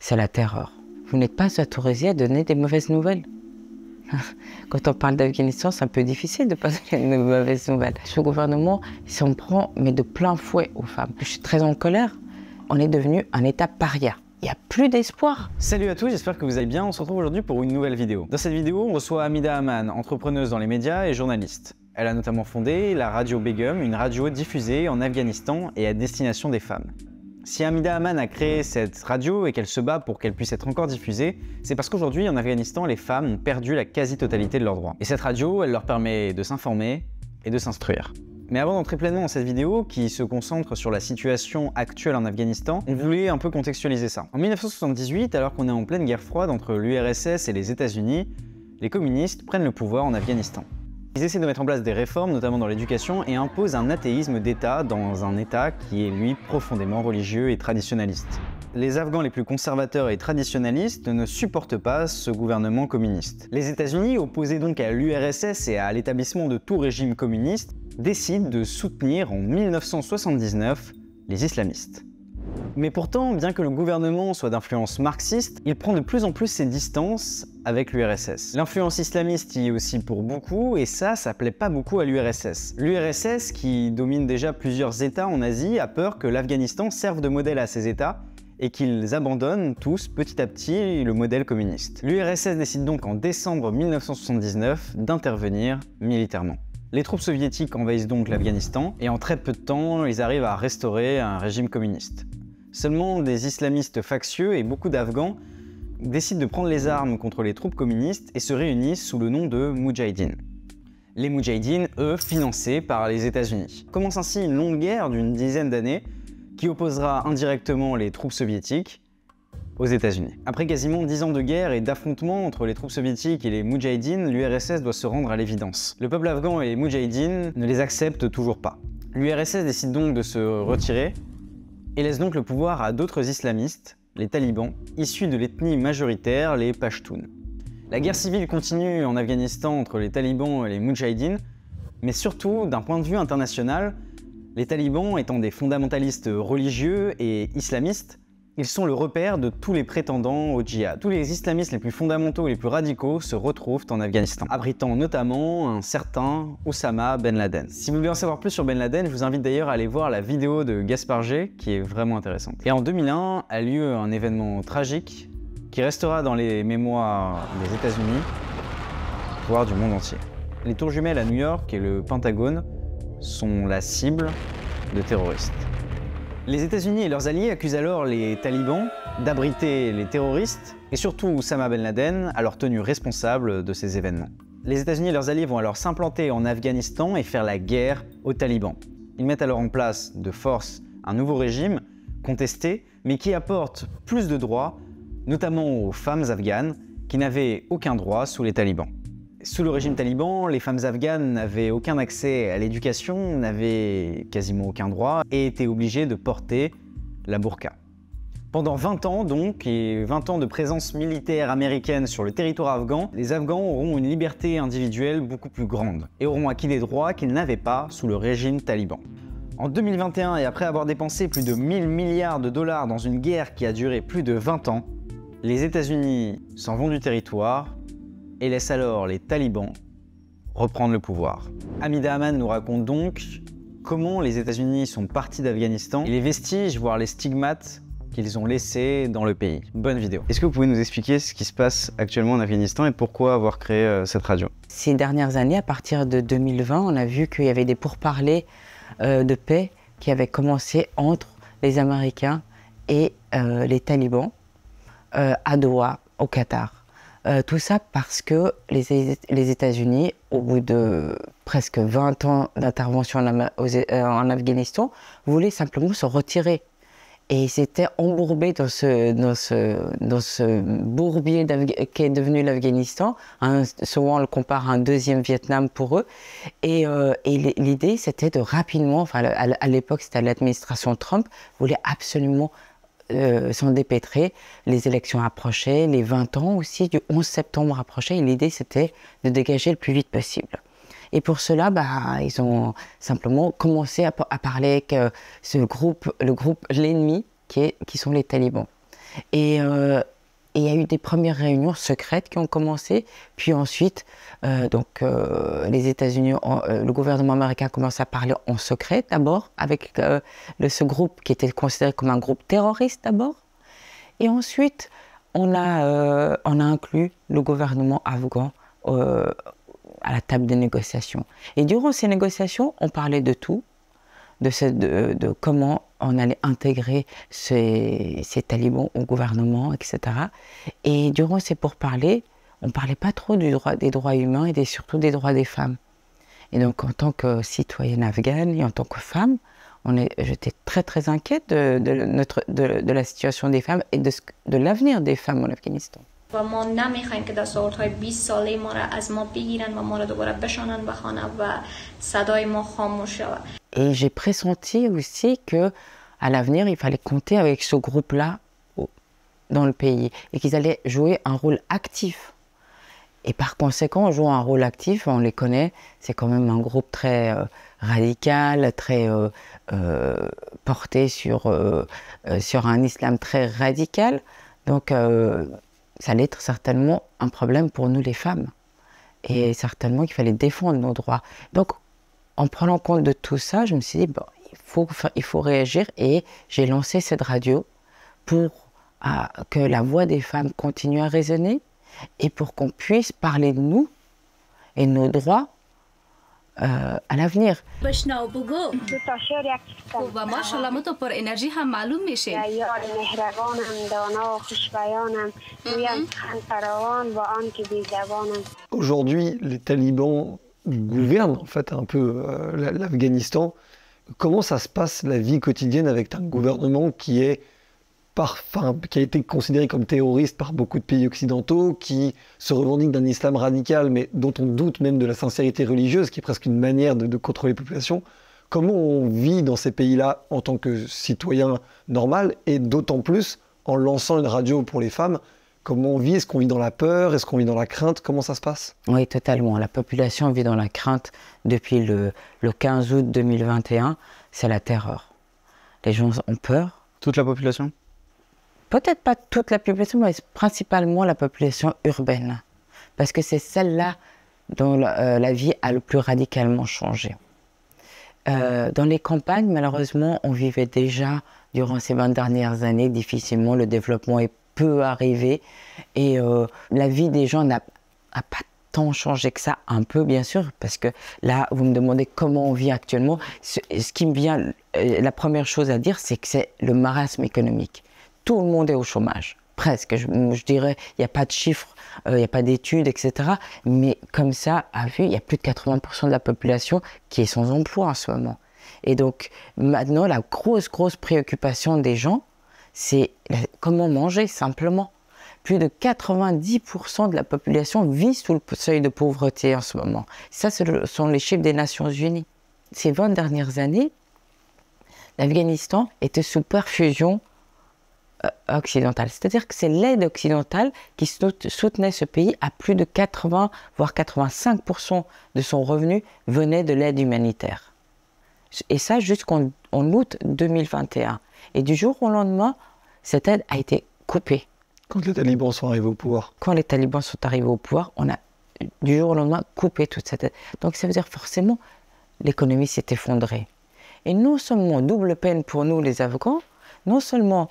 c'est la terreur. Vous n'êtes pas autorisé à donner des mauvaises nouvelles. Quand on parle d'Afghanistan, c'est un peu difficile de passer une mauvaise nouvelle. Ce gouvernement s'en prend, mais de plein fouet aux femmes. Je suis très en colère. On est devenu un État paria. Il n'y a plus d'espoir. Salut à tous, j'espère que vous allez bien. On se retrouve aujourd'hui pour une nouvelle vidéo. Dans cette vidéo, on reçoit Hamida Aman, entrepreneuse dans les médias et journaliste. Elle a notamment fondé la radio Begum, une radio diffusée en Afghanistan et à destination des femmes. Si Hamida Aman a créé cette radio et qu'elle se bat pour qu'elle puisse être encore diffusée, c'est parce qu'aujourd'hui en Afghanistan, les femmes ont perdu la quasi-totalité de leurs droits. Et cette radio, elle leur permet de s'informer et de s'instruire. Mais avant d'entrer pleinement dans cette vidéo, qui se concentre sur la situation actuelle en Afghanistan, on voulait un peu contextualiser ça. En 1978, alors qu'on est en pleine guerre froide entre l'URSS et les États-Unis, les communistes prennent le pouvoir en Afghanistan. Ils essaient de mettre en place des réformes, notamment dans l'éducation, et imposent un athéisme d'État dans un État qui est, lui, profondément religieux et traditionnaliste. Les Afghans les plus conservateurs et traditionnalistes ne supportent pas ce gouvernement communiste. Les États-Unis, opposés donc à l'URSS et à l'établissement de tout régime communiste, décident de soutenir en 1979 les islamistes. Mais pourtant, bien que le gouvernement soit d'influence marxiste, il prend de plus en plus ses distances avec l'URSS. L'influence islamiste y est aussi pour beaucoup, et ça plaît pas beaucoup à l'URSS. L'URSS, qui domine déjà plusieurs États en Asie, a peur que l'Afghanistan serve de modèle à ces États et qu'ils abandonnent tous petit à petit le modèle communiste. L'URSS décide donc en décembre 1979 d'intervenir militairement. Les troupes soviétiques envahissent donc l'Afghanistan, et en très peu de temps, ils arrivent à restaurer un régime communiste. Seulement des islamistes factieux et beaucoup d'Afghans décident de prendre les armes contre les troupes communistes et se réunissent sous le nom de Moudjahidines. Les Moudjahidines, eux, financés par les États-Unis. Commence ainsi une longue guerre d'une dizaine d'années qui opposera indirectement les troupes soviétiques aux États-Unis. Après quasiment 10 ans de guerre et d'affrontements entre les troupes soviétiques et les Moudjahidines, l'URSS doit se rendre à l'évidence. Le peuple afghan et les Moudjahidines ne les acceptent toujours pas. L'URSS décide donc de se retirer et laisse donc le pouvoir à d'autres islamistes, les talibans, issus de l'ethnie majoritaire, les Pashtuns. La guerre civile continue en Afghanistan entre les talibans et les Moudjahidines, mais surtout, d'un point de vue international, les talibans étant des fondamentalistes religieux et islamistes, ils sont le repère de tous les prétendants au djihad. Tous les islamistes les plus fondamentaux et les plus radicaux se retrouvent en Afghanistan, abritant notamment un certain Oussama Ben Laden. Si vous voulez en savoir plus sur Ben Laden, je vous invite d'ailleurs à aller voir la vidéo de Gaspard G, qui est vraiment intéressante. Et en 2001 a lieu un événement tragique qui restera dans les mémoires des États-Unis, voire du monde entier. Les tours jumelles à New York et le Pentagone sont la cible de terroristes. Les États-Unis et leurs alliés accusent alors les talibans d'abriter les terroristes et surtout Oussama Ben Laden alors tenu responsable de ces événements. Les États-Unis et leurs alliés vont alors s'implanter en Afghanistan et faire la guerre aux talibans. Ils mettent alors en place de force un nouveau régime contesté mais qui apporte plus de droits, notamment aux femmes afghanes qui n'avaient aucun droit sous les talibans. Sous le régime taliban, les femmes afghanes n'avaient aucun accès à l'éducation, n'avaient quasiment aucun droit et étaient obligées de porter la burqa. Pendant 20 ans donc, et 20 ans de présence militaire américaine sur le territoire afghan, les Afghans auront une liberté individuelle beaucoup plus grande et auront acquis des droits qu'ils n'avaient pas sous le régime taliban. En 2021, et après avoir dépensé plus de 1000 milliards de dollars dans une guerre qui a duré plus de 20 ans, les États-Unis s'en vont du territoire et laisse alors les talibans reprendre le pouvoir. Hamida Aman nous raconte donc comment les États-Unis sont partis d'Afghanistan et les vestiges, voire les stigmates qu'ils ont laissés dans le pays. Bonne vidéo. Est-ce que vous pouvez nous expliquer ce qui se passe actuellement en Afghanistan et pourquoi avoir créé cette radio? Ces dernières années, à partir de 2020, on a vu qu'il y avait des pourparlers de paix qui avaient commencé entre les Américains et les talibans à Doha, au Qatar. Tout ça parce que les États-Unis, au bout de presque 20 ans d'intervention en Afghanistan, voulaient simplement se retirer. Et ils s'étaient embourbés dans ce bourbier qui est devenu l'Afghanistan. Souvent, on le compare à un deuxième Vietnam pour eux. Et l'idée, c'était de rapidement, enfin à l'époque, c'était l'administration Trump, voulait absolument s'en dépêtrer. Les élections approchaient, les 20 ans aussi du 11 septembre approchaient, et l'idée c'était de dégager le plus vite possible. Et pour cela, ils ont simplement commencé à parler avec le groupe l'ennemi qui sont les talibans. Et il y a eu des premières réunions secrètes qui ont commencé, puis ensuite, les États-Unis, le gouvernement américain a commencé à parler en secret d'abord, avec ce groupe qui était considéré comme un groupe terroriste d'abord. Et ensuite, on a inclus le gouvernement afghan à la table des négociations. Et durant ces négociations, on parlait de tout, de comment on allait intégrer ces talibans au gouvernement, etc. Et durant ces pourparlers, on ne parlait pas trop des droits humains et surtout des droits des femmes. Et donc, en tant que citoyenne afghane et en tant que femme, j'étais très très inquiète de la situation des femmes et de l'avenir des femmes en Afghanistan. Et j'ai pressenti aussi que à l'avenir, il fallait compter avec ce groupe-là dans le pays et qu'ils allaient jouer un rôle actif. Et par conséquent, en jouant un rôle actif, on les connaît, c'est quand même un groupe très radical, très porté sur un islam très radical. Donc, ça allait être certainement un problème pour nous les femmes. Et certainement qu'il fallait défendre nos droits. Donc, en prenant compte de tout ça, je me suis dit, bon, il faut réagir. Et j'ai lancé cette radio pour que la voix des femmes continue à résonner et pour qu'on puisse parler de nous et de nos droits à l'avenir. Aujourd'hui, les talibans gouvernent en fait un peu l'Afghanistan. Comment ça se passe la vie quotidienne avec un gouvernement qui a été considéré comme terroriste par beaucoup de pays occidentaux, qui se revendique d'un islam radical, mais dont on doute même de la sincérité religieuse, qui est presque une manière de contrôler les populations. Comment on vit dans ces pays-là en tant que citoyen normal, et d'autant plus en lançant une radio pour les femmes? Comment on vit? Est-ce qu'on vit dans la peur? Est-ce qu'on vit dans la crainte? Comment ça se passe? Oui, totalement. La population vit dans la crainte depuis le 15 août 2021. C'est la terreur. Les gens ont peur. Toute la population? Peut-être pas toute la population, mais principalement la population urbaine. Parce que c'est celle-là dont la vie a le plus radicalement changé. Dans les campagnes, malheureusement, on vivait déjà, durant ces 20 dernières années, difficilement. Le développement est peu arrivé. Et la vie des gens n'a pas tant changé que ça. Un peu, bien sûr, parce que là, vous me demandez comment on vit actuellement. Ce qui me vient, la première chose à dire, c'est que c'est le marasme économique. Tout le monde est au chômage, presque. Je dirais, il n'y a pas de chiffres, il n'y a pas d'études, etc. Mais comme ça, à vue, il y a plus de 80% de la population qui est sans emploi en ce moment. Et donc, maintenant, la grosse préoccupation des gens, c'est comment manger, simplement. Plus de 90% de la population vit sous le seuil de pauvreté en ce moment. Ça, ce sont les chiffres des Nations Unies. Ces 20 dernières années, l'Afghanistan était sous perfusion occidentale. C'est-à-dire que c'est l'aide occidentale qui soutenait ce pays à plus de 80, voire 85% de son revenu venait de l'aide humanitaire. Et ça jusqu'en août 2021. Et du jour au lendemain, cette aide a été coupée. Quand les talibans sont arrivés au pouvoir? Quand les talibans sont arrivés au pouvoir, on a du jour au lendemain coupé toute cette aide. Donc ça veut dire forcément l'économie s'est effondrée. Et non seulement, double peine pour nous les Afghans, non seulement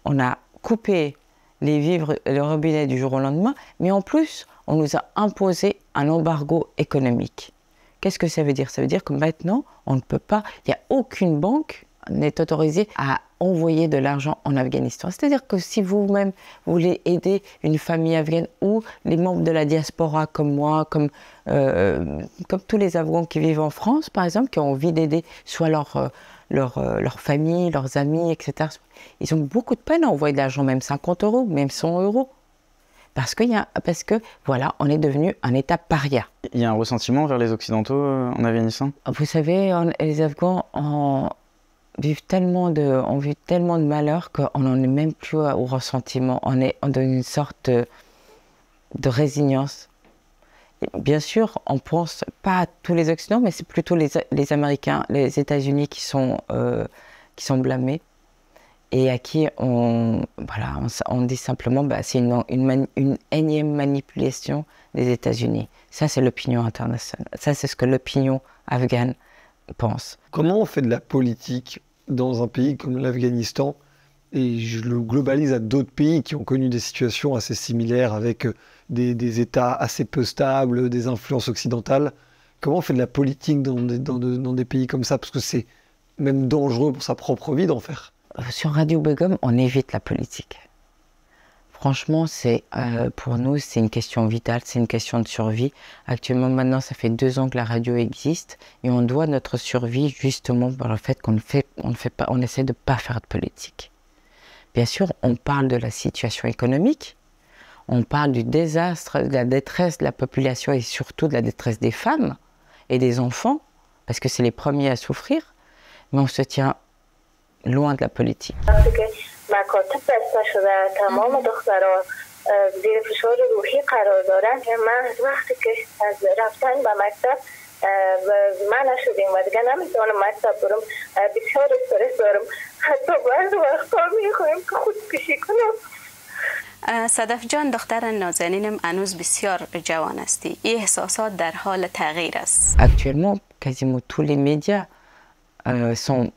on a coupé les vivres et le robinet du jour au lendemain, mais en plus, on nous a imposé un embargo économique. Qu'est-ce que ça veut dire? Ça veut dire que maintenant, on ne peut pas, il n'y a aucune banque n'est autorisée à envoyer de l'argent en Afghanistan. C'est-à-dire que si vous-même voulez aider une famille afghane ou les membres de la diaspora comme moi, comme tous les Afghans qui vivent en France, par exemple, qui ont envie d'aider soit leur famille, leurs amis, etc. Ils ont beaucoup de peine à envoyer de l'argent, même 50 €, même 100 €. Parce que, voilà, on est devenu un État paria. Il y a un ressentiment vers les Occidentaux en Afghanistan? Vous savez, les Afghans vivent tellement de malheur qu'on n'en est même plus au ressentiment. On est dans une sorte de résignance. Bien sûr, on pense pas à tous les Occidentaux, mais c'est plutôt les Américains, les États-Unis qui sont blâmés. et à qui voilà, on dit simplement c'est une énième manipulation des États-Unis. Ça, c'est l'opinion internationale. Ça, c'est ce que l'opinion afghane pense. Comment on fait de la politique dans un pays comme l'Afghanistan? Et je le globalise à d'autres pays qui ont connu des situations assez similaires avec des États assez peu stables, des influences occidentales. Comment on fait de la politique dans des pays comme ça? Parce que c'est même dangereux pour sa propre vie d'en faire. Sur Radio Begum, on évite la politique. Franchement, pour nous, c'est une question vitale, c'est une question de survie. Actuellement, maintenant, ça fait 2 ans que la radio existe et on doit notre survie justement par le fait on essaie de ne pas faire de politique. Bien sûr, on parle de la situation économique, on parle du désastre, de la détresse de la population et surtout de la détresse des femmes et des enfants, parce que c'est les premiers à souffrir, mais on se tient loin de la politique. صدف جان دختر نازنینم هنوز بسیار جوان استی. این احساسات در حال تغییر است. Actuellement, quasiment tous les médias sont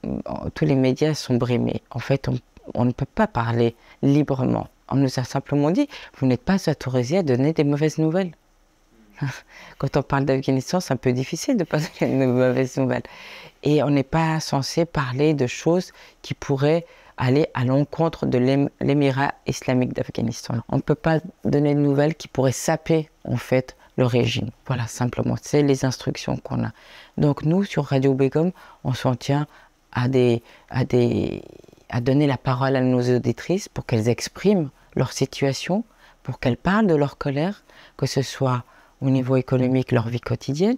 brimés. En fait, on ne peut pas parler librement. On nous a simplement dit, vous n'êtes pas autorisé à donner des mauvaises nouvelles. Quand on parle d'Afghanistan, c'est un peu difficile de passer une mauvaise nouvelle. Et on n'est pas censé parler de choses qui pourraient aller à l'encontre de l'émirat islamique d'Afghanistan. On ne peut pas donner de nouvelles qui pourraient saper, en fait, le régime. Voilà, simplement, c'est les instructions qu'on a. Donc nous, sur Radio Begum, on s'en tient à donner la parole à nos auditrices pour qu'elles expriment leur situation, pour qu'elles parlent de leur colère, que ce soit au niveau économique, leur vie quotidienne,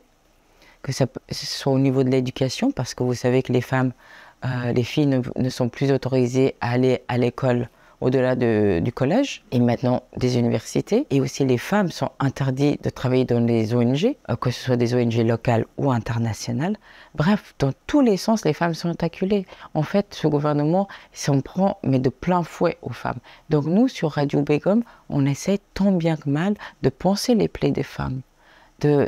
que ce soit au niveau de l'éducation, parce que vous savez que les filles ne sont plus autorisées à aller à l'école au-delà du collège et maintenant des universités. Et aussi les femmes sont interdites de travailler dans les ONG, que ce soit des ONG locales ou internationales. Bref, dans tous les sens, les femmes sont acculées. En fait, ce gouvernement s'en prend, mais de plein fouet aux femmes. Donc nous, sur Radio Begum, on essaie tant bien que mal de penser les plaies des femmes,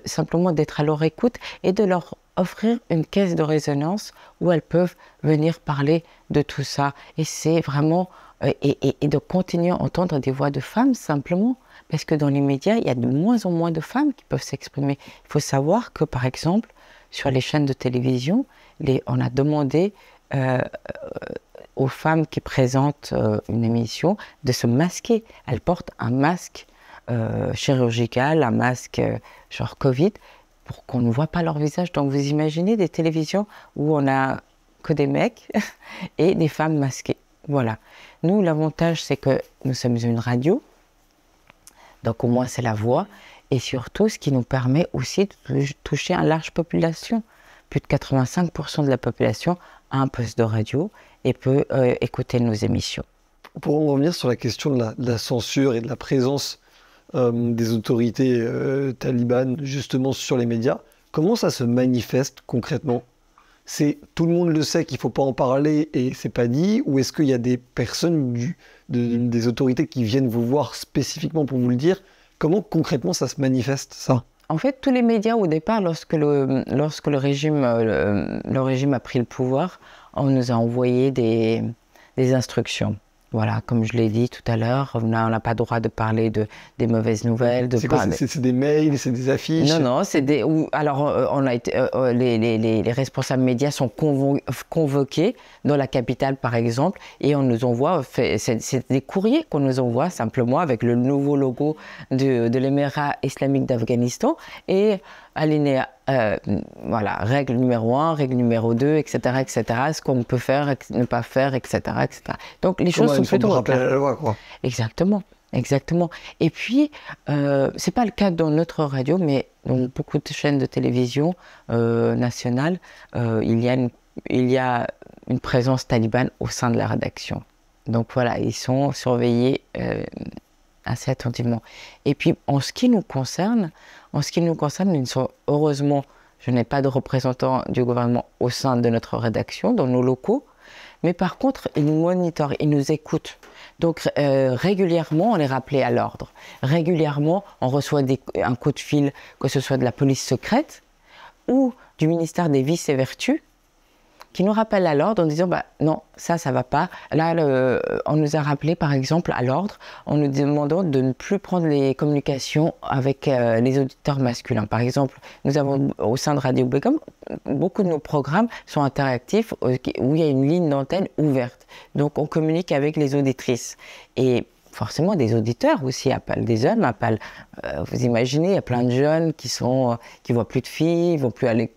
simplement d'être à leur écoute et de leur offrir une caisse de résonance où elles peuvent venir parler de tout ça. Et c'est vraiment... Et de continuer à entendre des voix de femmes simplement, parce que dans les médias, il y a de moins en moins de femmes qui peuvent s'exprimer. Il faut savoir que, par exemple, sur les chaînes de télévision, on a demandé aux femmes qui présentent une émission de se masquer. Elles portent un masque chirurgical, un masque genre Covid, pour qu'on ne voit pas leur visage. Donc vous imaginez des télévisions où on n'a que des mecs et des femmes masquées. Voilà. Nous, l'avantage, c'est que nous sommes une radio, donc au moins c'est la voix, et surtout ce qui nous permet aussi de toucher une large population. Plus de 85% de la population a un poste de radio et peut écouter nos émissions. Pour en revenir sur la question de la censure et de la présence des autorités talibanes justement sur les médias, comment ça se manifeste concrètement ? C'est tout le monde le sait qu'il ne faut pas en parler et c'est pas dit, ou est-ce qu'il y a des personnes des autorités qui viennent vous voir spécifiquement pour vous le dire? Comment concrètement ça se manifeste, ça? En fait, tous les médias au départ, lorsque le régime a pris le pouvoir, on nous a envoyé des instructions. Voilà, comme je l'ai dit tout à l'heure, on n'a pas le droit de parler des mauvaises nouvelles. C'est des mails, c'est des affiches? Non, c'est des... Alors, les responsables médias sont convoqués dans la capitale, par exemple, et on nous envoie... C'est des courriers qu'on nous envoie, simplement, avec le nouveau logo de l'émirat islamique d'Afghanistan, et alinéa, voilà, règle numéro 1, règle numéro 2, etc., etc., ce qu'on peut faire, ne pas faire, etc., etc. Donc les choses sont plutôt... rappel à la loi, quoi. Exactement, exactement. Et puis, c'est pas le cas dans notre radio, mais dans beaucoup de chaînes de télévision nationales, il y a une présence talibane au sein de la rédaction. Donc voilà, ils sont surveillés assez attentivement. Et puis, en ce qui nous concerne, heureusement, je n'ai pas de représentant du gouvernement au sein de notre rédaction, dans nos locaux, Mais par contre, ils nous monitorent, ils nous écoutent. Donc régulièrement, on est rappelé à l'ordre. Régulièrement, on reçoit un coup de fil, que ce soit de la police secrète ou du ministère des Vices et Vertus, qui nous rappelle à l'ordre en disant bah, non, ça va pas. Là, on nous a rappelé par exemple à l'ordre en nous demandant de ne plus prendre les communications avec les auditeurs masculins. Par exemple, nous avons au sein de Radio Begum, beaucoup de nos programmes sont interactifs où il y a une ligne d'antenne ouverte. Donc on communique avec les auditrices. Et forcément, des auditeurs aussi appellent, des hommes appellent. Vous imaginez, il y a plein de jeunes qui voient plus de filles,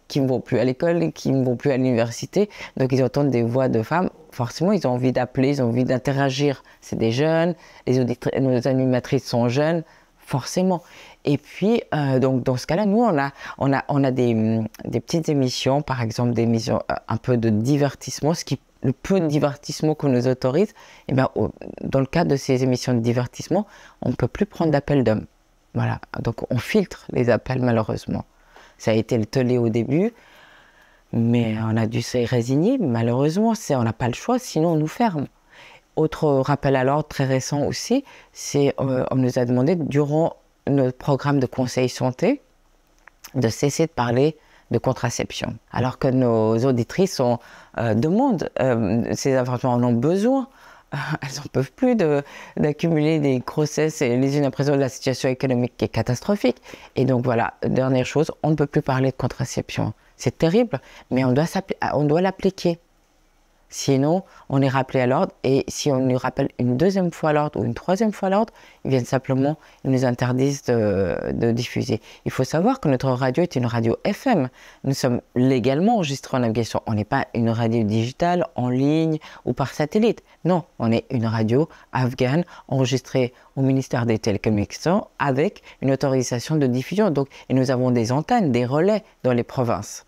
qui ne vont plus à l'école, qui ne vont plus à l'université. Donc, ils entendent des voix de femmes. Forcément, ils ont envie d'appeler, ils ont envie d'interagir. C'est des jeunes, nos animatrices sont jeunes, forcément. Et puis, donc, dans ce cas-là, nous, on a des petites émissions, par exemple, des émissions un peu de divertissement, le peu de divertissement qu'on nous autorise, et bien, dans le cadre de ces émissions de divertissement, on ne peut plus prendre d'appels d'hommes. Voilà, donc on filtre les appels malheureusement. Ça a été le tollé au début, mais on a dû se résigner. Malheureusement, on n'a pas le choix, sinon on nous ferme. Autre rappel à l'ordre très récent aussi, c'est on nous a demandé, durant notre programme de conseil santé, de cesser de parler de contraception. Alors que nos auditrices demandent ces informations, en ont besoin. Elles n'en peuvent plus d'accumuler des grossesses et les unes après les autres, la situation économique qui est catastrophique. Et donc voilà, dernière chose, on ne peut plus parler de contraception. C'est terrible, mais on doit l'appliquer. Sinon, on est rappelé à l'ordre, et si on nous rappelle une deuxième fois à l'ordre ou une troisième fois à l'ordre, ils nous interdisent de diffuser. Il faut savoir que notre radio est une radio FM. Nous sommes légalement enregistrés en Afghanistan. On n'est pas une radio digitale, en ligne ou par satellite. Non, on est une radio afghane enregistrée au ministère des Télécommunications avec une autorisation de diffusion. Donc, et nous avons des antennes, des relais dans les provinces.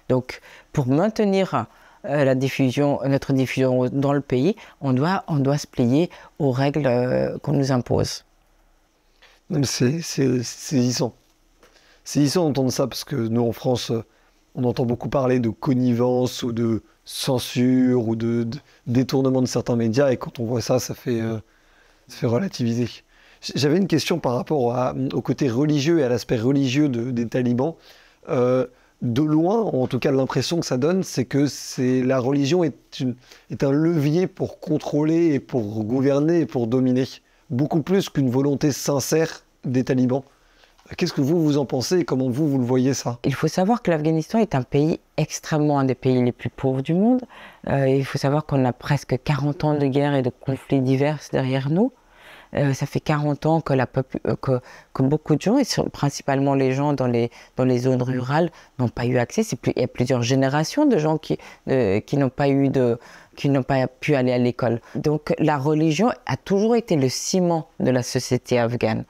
Donc, pour maintenir notre diffusion dans le pays, on doit se plier aux règles qu'on nous impose. C'est saisissant. C'est saisissant d'entendre ça, parce que nous, en France, on entend beaucoup parler de connivence ou de censure ou de détournement de certains médias, et quand on voit ça, ça fait relativiser. J'avais une question par rapport au côté religieux et à l'aspect religieux des talibans. De loin, en tout cas l'impression que ça donne, c'est que la religion est un levier pour contrôler et pour gouverner et pour dominer, beaucoup plus qu'une volonté sincère des talibans. Qu'est-ce que vous en pensez et comment vous le voyez ça? Il faut savoir que l'Afghanistan est un pays un des pays les plus pauvres du monde. Il faut savoir qu'on a presque 40 ans de guerre et de conflits divers derrière nous. Ça fait 40 ans que beaucoup de gens, et principalement les gens dans les zones rurales, n'ont pas eu accès. Il y a plusieurs générations de gens qui n'ont pas pu aller à l'école. Donc la religion a toujours été le ciment de la société afghane.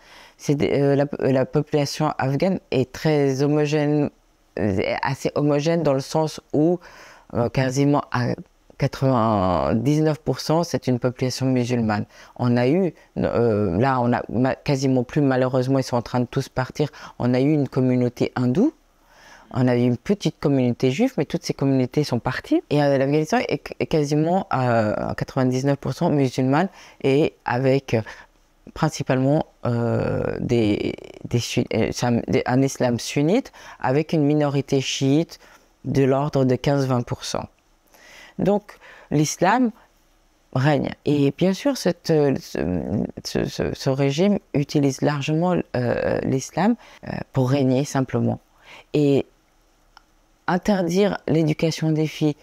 La population afghane est très homogène, assez homogène dans le sens où quasiment à 99%, c'est une population musulmane. On a eu, là, on a quasiment plus, malheureusement, ils sont en train de tous partir. On a eu une communauté hindoue, on a eu une petite communauté juive, mais toutes ces communautés sont parties. Et l'Afghanistan est quasiment à 99% musulmane, et avec principalement un islam sunnite, avec une minorité chiite de l'ordre de 15-20%. Donc, l'islam règne. Et bien sûr, ce régime utilise largement l'islam pour régner simplement. Et interdire l'éducation des filles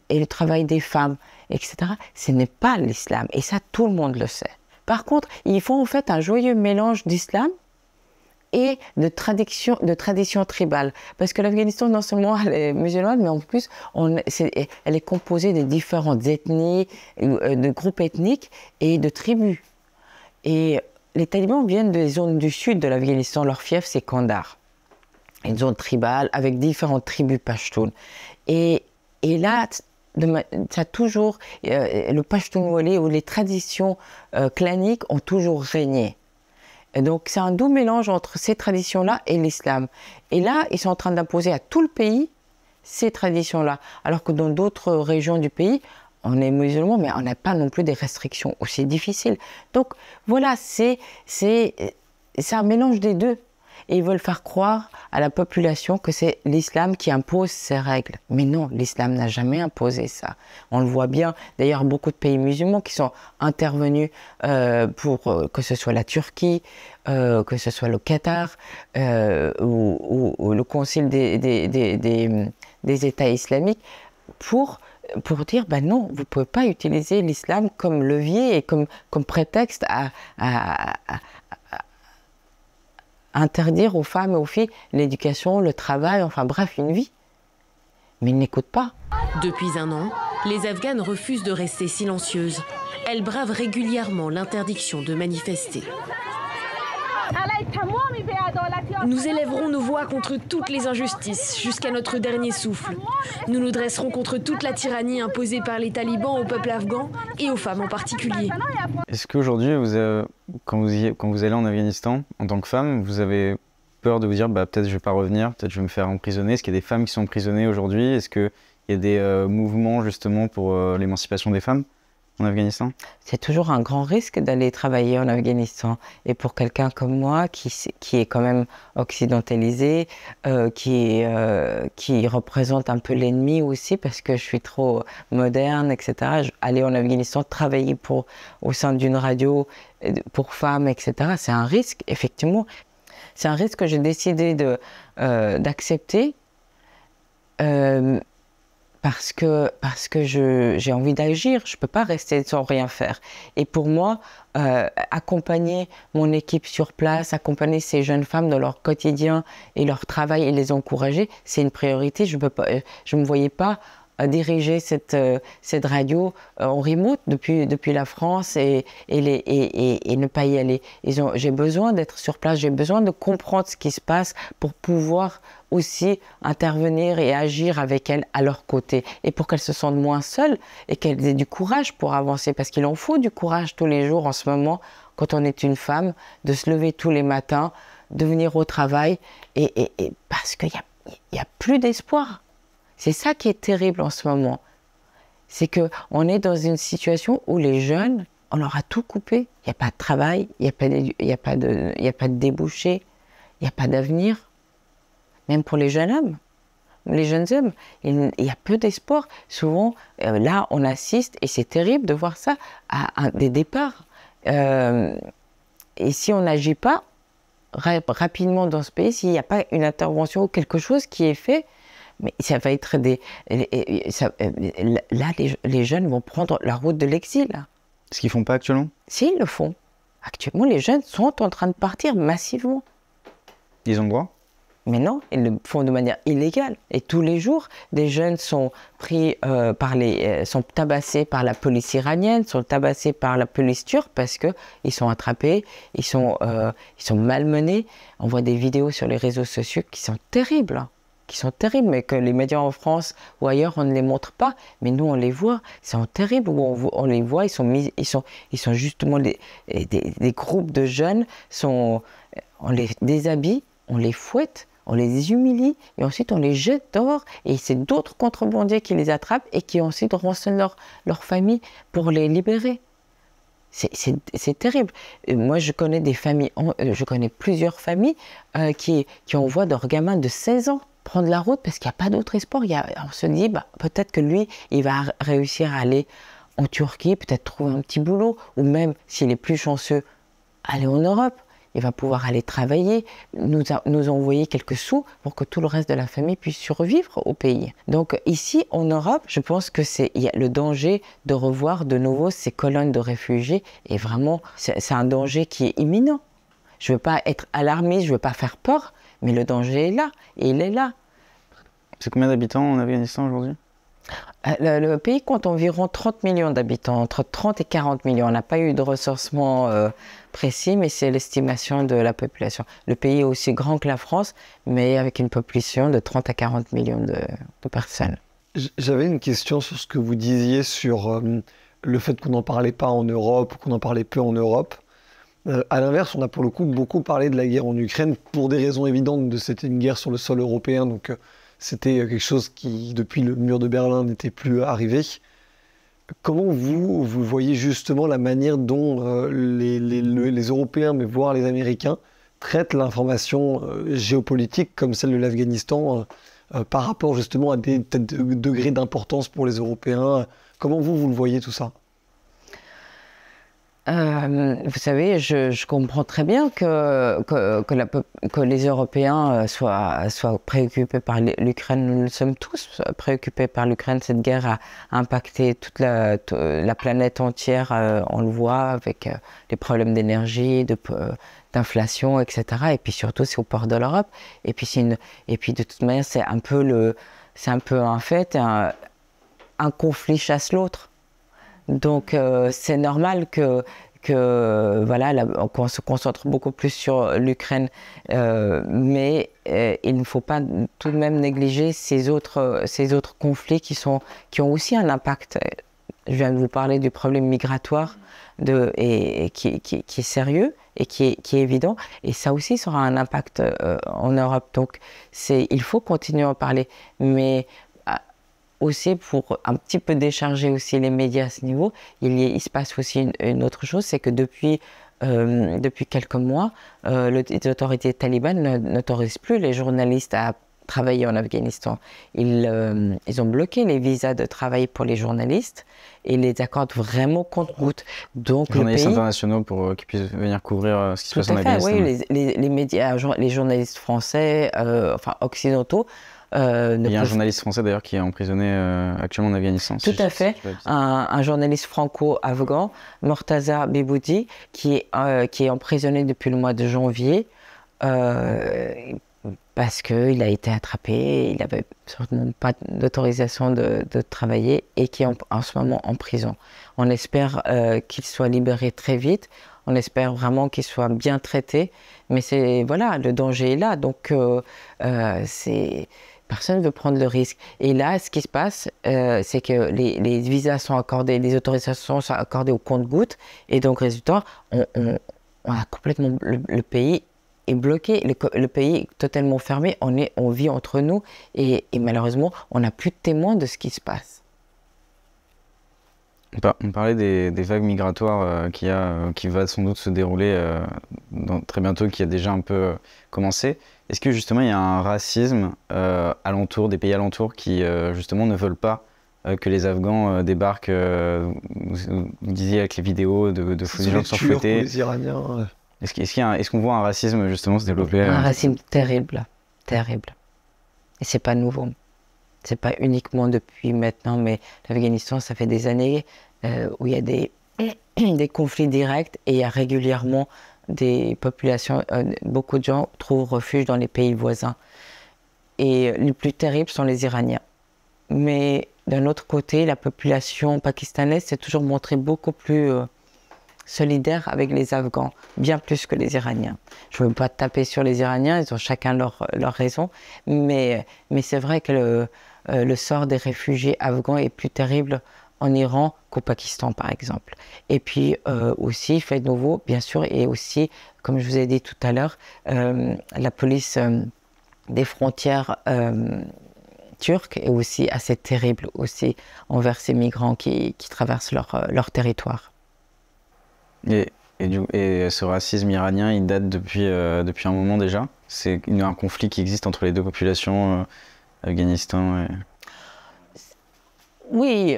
et le travail des femmes, etc., ce n'est pas l'islam. Et ça, tout le monde le sait. Par contre, ils font en fait un joyeux mélange d'islam et de tradition tribale. Parce que l'Afghanistan, non seulement elle est musulmane, mais en plus, elle est composée de différentes ethnies, de groupes ethniques et de tribus. Et les talibans viennent des zones du sud de l'Afghanistan. Leur fief, c'est Kandahar. Une zone tribale avec différentes tribus pashtuns. Et là, ça a toujours, le Pashtunwali ou les traditions claniques ont toujours régné. Et donc c'est un doux mélange entre ces traditions-là et l'islam. Et là, ils sont en train d'imposer à tout le pays ces traditions-là. Alors que dans d'autres régions du pays, on est musulman, mais on n'a pas non plus des restrictions aussi difficiles. Donc voilà, c'est un mélange des deux. Et ils veulent faire croire à la population que c'est l'islam qui impose ces règles. Mais non, l'islam n'a jamais imposé ça. On le voit bien. D'ailleurs, beaucoup de pays musulmans qui sont intervenus pour que ce soit la Turquie, que ce soit le Qatar ou le Concile des États islamiques, pour dire, ben non, vous ne pouvez pas utiliser l'islam comme levier et comme prétexte à interdire aux femmes et aux filles l'éducation, le travail, enfin bref, une vie. Mais ils n'écoutent pas. Depuis un an, les Afghanes refusent de rester silencieuses. Elles bravent régulièrement l'interdiction de manifester. Nous élèverons nos voix contre toutes les injustices jusqu'à notre dernier souffle. Nous nous dresserons contre toute la tyrannie imposée par les talibans au peuple afghan et aux femmes en particulier. Est-ce qu'aujourd'hui, quand vous allez en Afghanistan, en tant que femme, vous avez peur de vous dire bah, peut-être je ne vais pas revenir, peut-être je vais me faire emprisonner? Est-ce qu'il y a des femmes qui sont emprisonnées aujourd'hui? Est-ce qu'il y a des mouvements justement pour l'émancipation des femmes en Afghanistan? C'est toujours un grand risque d'aller travailler en Afghanistan. Et pour quelqu'un comme moi, qui est quand même occidentalisé, qui représente un peu l'ennemi aussi, parce que je suis trop moderne, etc. Aller en Afghanistan, travailler au sein d'une radio pour femmes, etc., c'est un risque, effectivement. C'est un risque que j'ai décidé d'accepter. Parce que j'ai envie d'agir, je ne peux pas rester sans rien faire. Et pour moi, accompagner mon équipe sur place, accompagner ces jeunes femmes dans leur quotidien et leur travail et les encourager, c'est une priorité. Je ne me voyais pas diriger cette radio en remote depuis la France et ne pas y aller. J'ai besoin d'être sur place, j'ai besoin de comprendre ce qui se passe pour pouvoir aussi intervenir et agir avec elles à leur côté. Et pour qu'elles se sentent moins seules et qu'elles aient du courage pour avancer. Parce qu'il en faut du courage tous les jours en ce moment, quand on est une femme, de se lever tous les matins, de venir au travail, et parce qu'il y a plus d'espoir. C'est ça qui est terrible en ce moment. C'est qu'on est dans une situation où les jeunes, on leur a tout coupé. Il n'y a pas de travail, il n'y a pas de débouché, il n'y a pas d'avenir. Même pour les jeunes hommes. Les jeunes hommes, il y a peu d'espoir. Souvent, là, on assiste, et c'est terrible de voir ça, à des départs. Et si on n'agit pas rapidement dans ce pays, s'il n'y a pas une intervention ou quelque chose qui est fait, mais ça va être là, les jeunes vont prendre la route de l'exil. Ce qu'ils ne font pas actuellement? Si, ils le font. Actuellement, les jeunes sont en train de partir massivement. Ils ont le droit? Mais non, ils le font de manière illégale. Et tous les jours, des jeunes sont pris sont tabassés par la police iranienne, sont tabassés par la police turque parce qu'ils sont attrapés, ils sont malmenés. On voit des vidéos sur les réseaux sociaux qui sont terribles, mais que les médias en France ou ailleurs, on ne les montre pas. Mais nous, on les voit, c'est terrible, où on les voit, ils sont justement des groupes de jeunes, on les déshabille, on les fouette, on les humilie, et ensuite on les jette dehors, et c'est d'autres contrebandiers qui les attrapent et qui ensuite renseignent leur famille pour les libérer. C'est terrible. Et moi, je connais plusieurs familles qui envoient leurs gamins de 16 ans prendre la route parce qu'il n'y a pas d'autre espoir. On se dit, peut-être que lui, il va réussir à aller en Turquie, peut-être trouver un petit boulot, ou même, s'il est plus chanceux, aller en Europe. Il va pouvoir aller travailler, nous envoyer quelques sous pour que tout le reste de la famille puisse survivre au pays. Donc ici, en Europe, je pense que il y a le danger de revoir de nouveau ces colonnes de réfugiés. Et vraiment, c'est un danger qui est imminent. Je ne veux pas être alarmiste, je ne veux pas faire peur, mais le danger est là, et il est là. C'est combien d'habitants en Afghanistan aujourd'hui? Le pays compte environ 30 millions d'habitants, entre 30 et 40 millions. On n'a pas eu de recensement précis, mais c'est l'estimation de la population. Le pays est aussi grand que la France, mais avec une population de 30 à 40 millions de personnes. J'avais une question sur ce que vous disiez sur le fait qu'on n'en parlait pas en Europe, qu'on en parlait peu en Europe. À l'inverse, on a pour le coup beaucoup parlé de la guerre en Ukraine pour des raisons évidentes. C'était une guerre sur le sol européen, donc c'était quelque chose qui, depuis le mur de Berlin, n'était plus arrivé. Comment vous voyez justement la manière dont les Européens, mais voire les Américains, traitent l'information géopolitique comme celle de l'Afghanistan par rapport justement à des degrés d'importance pour les Européens? Comment vous le voyez tout ça? Vous savez, je comprends très bien que les Européens soient préoccupés par l'Ukraine. Nous le sommes tous préoccupés par l'Ukraine. Cette guerre a impacté toute la planète entière. On le voit avec les problèmes d'énergie, d'inflation, etc. Et puis surtout, c'est au port de l'Europe. Et puis de toute manière, c'est un peu un fait. Un conflit chasse l'autre. Donc c'est normal qu'on se concentre beaucoup plus sur l'Ukraine, mais il ne faut pas tout de même négliger ces autres conflits qui ont aussi un impact. Je viens de vous parler du problème migratoire qui est sérieux et qui est évident, et ça aussi sera un impact en Europe. Donc il faut continuer à en parler, mais aussi pour un petit peu décharger aussi les médias à ce niveau, il se passe aussi une autre chose, c'est que depuis quelques mois, les autorités talibanes n'autorisent plus les journalistes à travailler en Afghanistan. Ils ont bloqué les visas de travail pour les journalistes et les accordent vraiment compte-gouttes. Donc journalistes internationaux pour qu'ils puissent venir couvrir ce qui se passe en Afghanistan. Oui, les médias, les journalistes français, occidentaux. Il y a un journaliste français d'ailleurs qui est emprisonné actuellement en Afghanistan. Tout à fait, un journaliste franco-afghan, Mortaza Beboudi, qui est emprisonné depuis le mois de janvier parce qu'il a été attrapé, il n'avait certainement pas d'autorisation de travailler et qui est en ce moment en prison. On espère qu'il soit libéré très vite, on espère vraiment qu'il soit bien traité, mais le danger est là, donc personne ne veut prendre le risque. Et là, ce qui se passe, c'est que les visas sont accordés, les autorisations sont accordées au compte-gouttes. Et donc, résultat, on a complètement... Le pays est bloqué, le pays est totalement fermé. On vit entre nous et malheureusement, on n'a plus de témoins de ce qui se passe. On parlait des vagues migratoires qui va sans doute se dérouler très bientôt, qui a déjà un peu commencé. Est-ce que justement il y a un racisme des pays alentours qui justement ne veulent pas que les Afghans débarquent, vous disiez avec les vidéos de gens qui sont fouettés. Les Iraniens. Est-ce qu'on voit un racisme justement se développer Un racisme terrible. Et c'est pas nouveau. C'est pas uniquement depuis maintenant, mais l'Afghanistan, ça fait des années où il y a des conflits directs et il y a régulièrement des populations, beaucoup de gens trouvent refuge dans les pays voisins. Et les plus terribles sont les Iraniens. Mais d'un autre côté, la population pakistanaise s'est toujours montrée beaucoup plus solidaire avec les Afghans, bien plus que les Iraniens. Je ne veux pas taper sur les Iraniens, ils ont chacun leur raison, mais c'est vrai que le sort des réfugiés afghans est plus terrible en Iran qu'au Pakistan, par exemple. Et puis aussi, fait nouveau, bien sûr, et aussi, comme je vous ai dit tout à l'heure, la police des frontières turque est aussi assez terrible aussi envers ces migrants qui traversent leur territoire. Et ce racisme iranien, il date depuis un moment déjà. C'est un conflit qui existe entre les deux populations, Afghanistan et... Oui,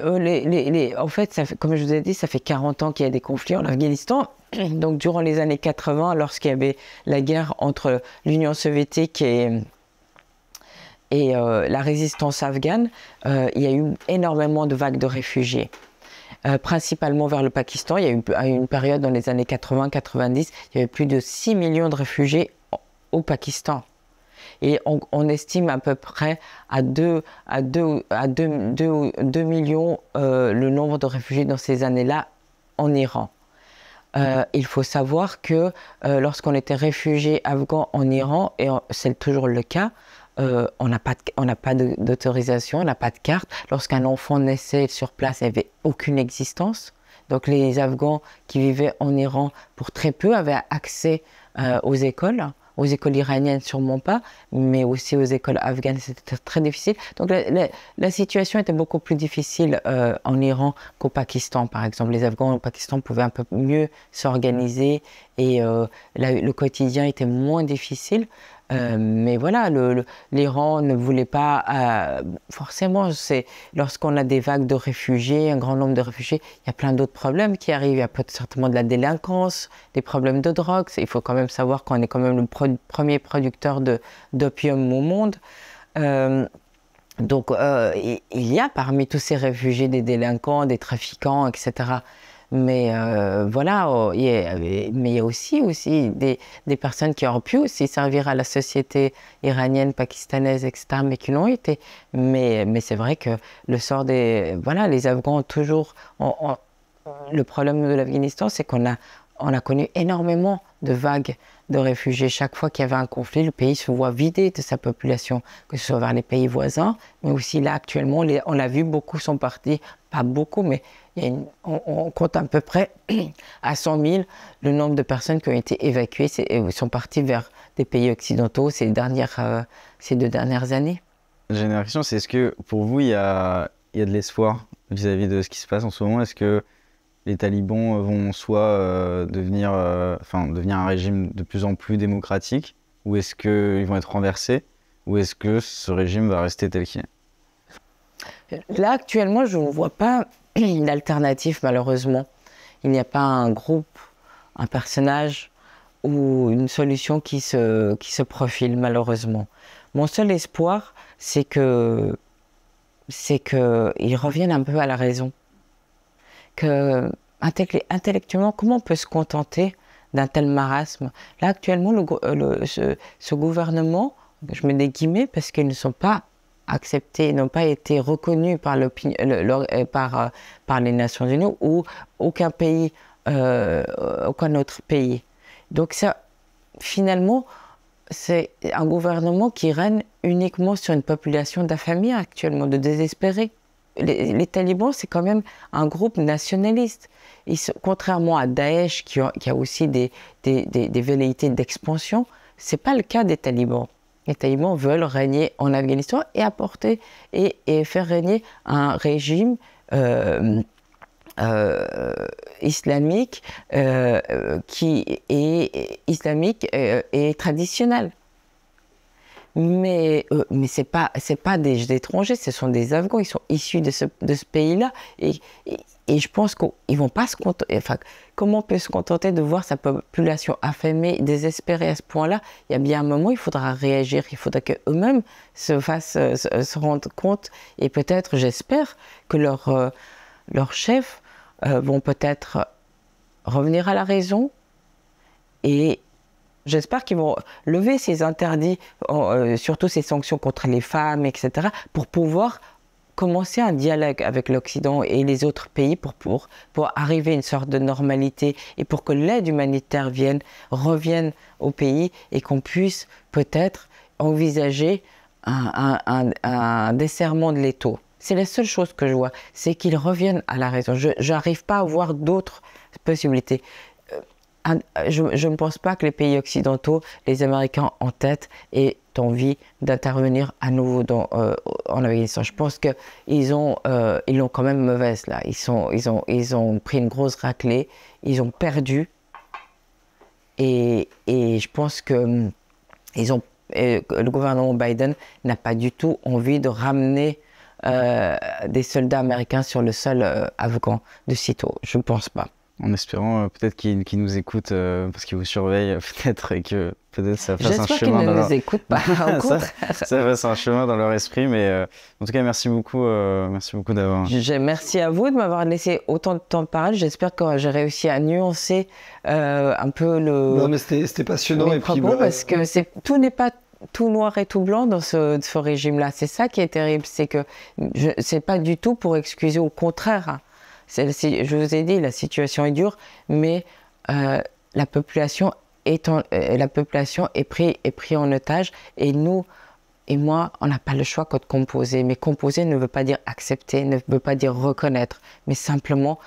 en fait, comme je vous ai dit, ça fait 40 ans qu'il y a des conflits en Afghanistan. Donc durant les années 80, lorsqu'il y avait la guerre entre l'Union soviétique et la résistance afghane, il y a eu énormément de vagues de réfugiés. Principalement vers le Pakistan. Il y a eu une période dans les années 80-90, il y avait plus de 6 millions de réfugiés au Pakistan. Et on estime à peu près à 2 millions le nombre de réfugiés dans ces années-là en Iran. Il faut savoir que lorsqu'on était réfugié afghan en Iran, et c'est toujours le cas, on n'a pas d'autorisation, on n'a pas de carte. Lorsqu'un enfant naissait sur place, il n'y avait aucune existence. Donc les Afghans qui vivaient en Iran, pour très peu, avaient accès aux écoles Aux écoles iraniennes, sûrement pas, mais aussi aux écoles afghanes, c'était très difficile. Donc la situation était beaucoup plus difficile en Iran qu'au Pakistan, par exemple. Les Afghans au Pakistan pouvaient un peu mieux s'organiser et le quotidien était moins difficile. Mais voilà, l'Iran ne voulait pas... forcément, lorsqu'on a des vagues de réfugiés, un grand nombre de réfugiés, il y a plein d'autres problèmes qui arrivent. Il y a certainement de la délinquance, des problèmes de drogue. Il faut quand même savoir qu'on est quand même le premier producteur d'opium au monde. Donc, il y a parmi tous ces réfugiés des délinquants, des trafiquants, etc. Mais voilà, mais il y a aussi des personnes qui auraient pu aussi servir à la société iranienne, pakistanaise, etc., mais qui l'ont été. Mais c'est vrai que le sort voilà, les Afghans ont toujours... le problème de l'Afghanistan, c'est qu'on a connu énormément de vagues de réfugiés. Chaque fois qu'il y avait un conflit, le pays se voit vidé de sa population, que ce soit vers les pays voisins, mais aussi là, actuellement, on l'a vu, beaucoup sont partis, pas beaucoup, mais on compte à peu près à 100 000 le nombre de personnes qui ont été évacuées et sont parties vers des pays occidentaux ces 2 dernières années. J'ai une question, c'est est-ce que pour vous, il y a de l'espoir vis-à-vis de ce qui se passe en ce moment? Est-ce que les talibans vont soit devenir un régime de plus en plus démocratique, ou est-ce qu'ils vont être renversés, ou est-ce que ce régime va rester tel qu'il est? Là, actuellement, je ne vois pas d'alternative, malheureusement. Il n'y a pas un groupe, un personnage ou une solution qui se profile, malheureusement. Mon seul espoir, c'est qu'ils reviennent un peu à la raison. Intellectuellement, comment on peut se contenter d'un tel marasme? Là, actuellement, ce gouvernement, je mets des guillemets parce qu'ils ne sont pas acceptés, n'ont pas été reconnus par les Nations Unies ou aucun autre pays. Donc ça, finalement, c'est un gouvernement qui règne uniquement sur une population d'affamés actuellement, de désespérés. Les talibans, c'est quand même un groupe nationaliste. Contrairement à Daesh, qui a aussi des velléités d'expansion, ce n'est pas le cas des talibans. Les talibans veulent régner en Afghanistan et apporter et faire régner un régime islamique qui est islamique et traditionnel. Mais c'est pas des étrangers, ce sont des Afghans, ils sont issus de ce pays-là. Et je pense qu'ils vont pas se contenter. Enfin, comment on peut se contenter de voir sa population affamée, désespérée à ce point-là? Il y a bien un moment, il faudra réagir, il faudra qu'eux-mêmes se rendent compte. Et peut-être, j'espère, que leurs chefs vont peut-être revenir à la raison et j'espère qu'ils vont lever ces interdits, surtout ces sanctions contre les femmes, etc., pour pouvoir commencer un dialogue avec l'Occident et les autres pays pour arriver à une sorte de normalité et pour que l'aide humanitaire revienne au pays et qu'on puisse peut-être envisager un desserrement de l'étau. C'est la seule chose que je vois, c'est qu'ils reviennent à la raison. Je n'arrive pas à voir d'autres possibilités. Je ne pense pas que les pays occidentaux, les Américains en tête, aient envie d'intervenir à nouveau en Afghanistan. Je pense qu'ils l'ont quand même mauvaise là. Ils ont pris une grosse raclée, ils ont perdu. Et je pense que le gouvernement Biden n'a pas du tout envie de ramener des soldats américains sur le sol afghan de sitôt. Je ne pense pas. En espérant peut-être qu'ils nous écoutent parce qu'ils vous surveillent peut-être et que peut-être ça fasse un chemin. J'espère qu'ils ne nous écoutent pas, au contraire. ça fasse un chemin dans leur esprit, mais en tout cas merci beaucoup d'avoir... Merci à vous de m'avoir laissé autant de temps de parole. J'espère que j'ai réussi à nuancer un peu Non mais c'était passionnant et puis parce que tout n'est pas tout noir et tout blanc dans ce régime-là. C'est ça qui est terrible, c'est que c'est pas du tout pour excuser, au contraire. Je vous ai dit, la situation est dure, mais la population est prise en otage et nous et moi, on n'a pas le choix que de composer. Mais composer ne veut pas dire accepter, ne veut pas dire reconnaître, mais simplement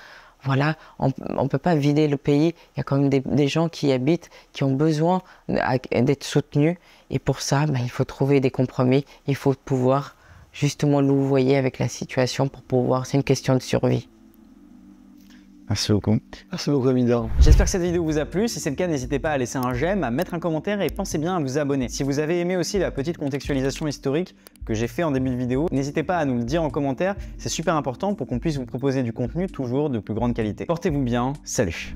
voilà, on ne peut pas vider le pays. Il y a quand même des gens qui y habitent, qui ont besoin d'être soutenus. Et pour ça, il faut trouver des compromis. Il faut pouvoir justement louvoyer avec la situation pour pouvoir. C'est une question de survie. Merci beaucoup. Merci beaucoup, Hamida. J'espère que cette vidéo vous a plu. Si c'est le cas, n'hésitez pas à laisser un j'aime, à mettre un commentaire et pensez bien à vous abonner. Si vous avez aimé aussi la petite contextualisation historique que j'ai fait en début de vidéo, n'hésitez pas à nous le dire en commentaire. C'est super important pour qu'on puisse vous proposer du contenu toujours de plus grande qualité. Portez-vous bien. Salut.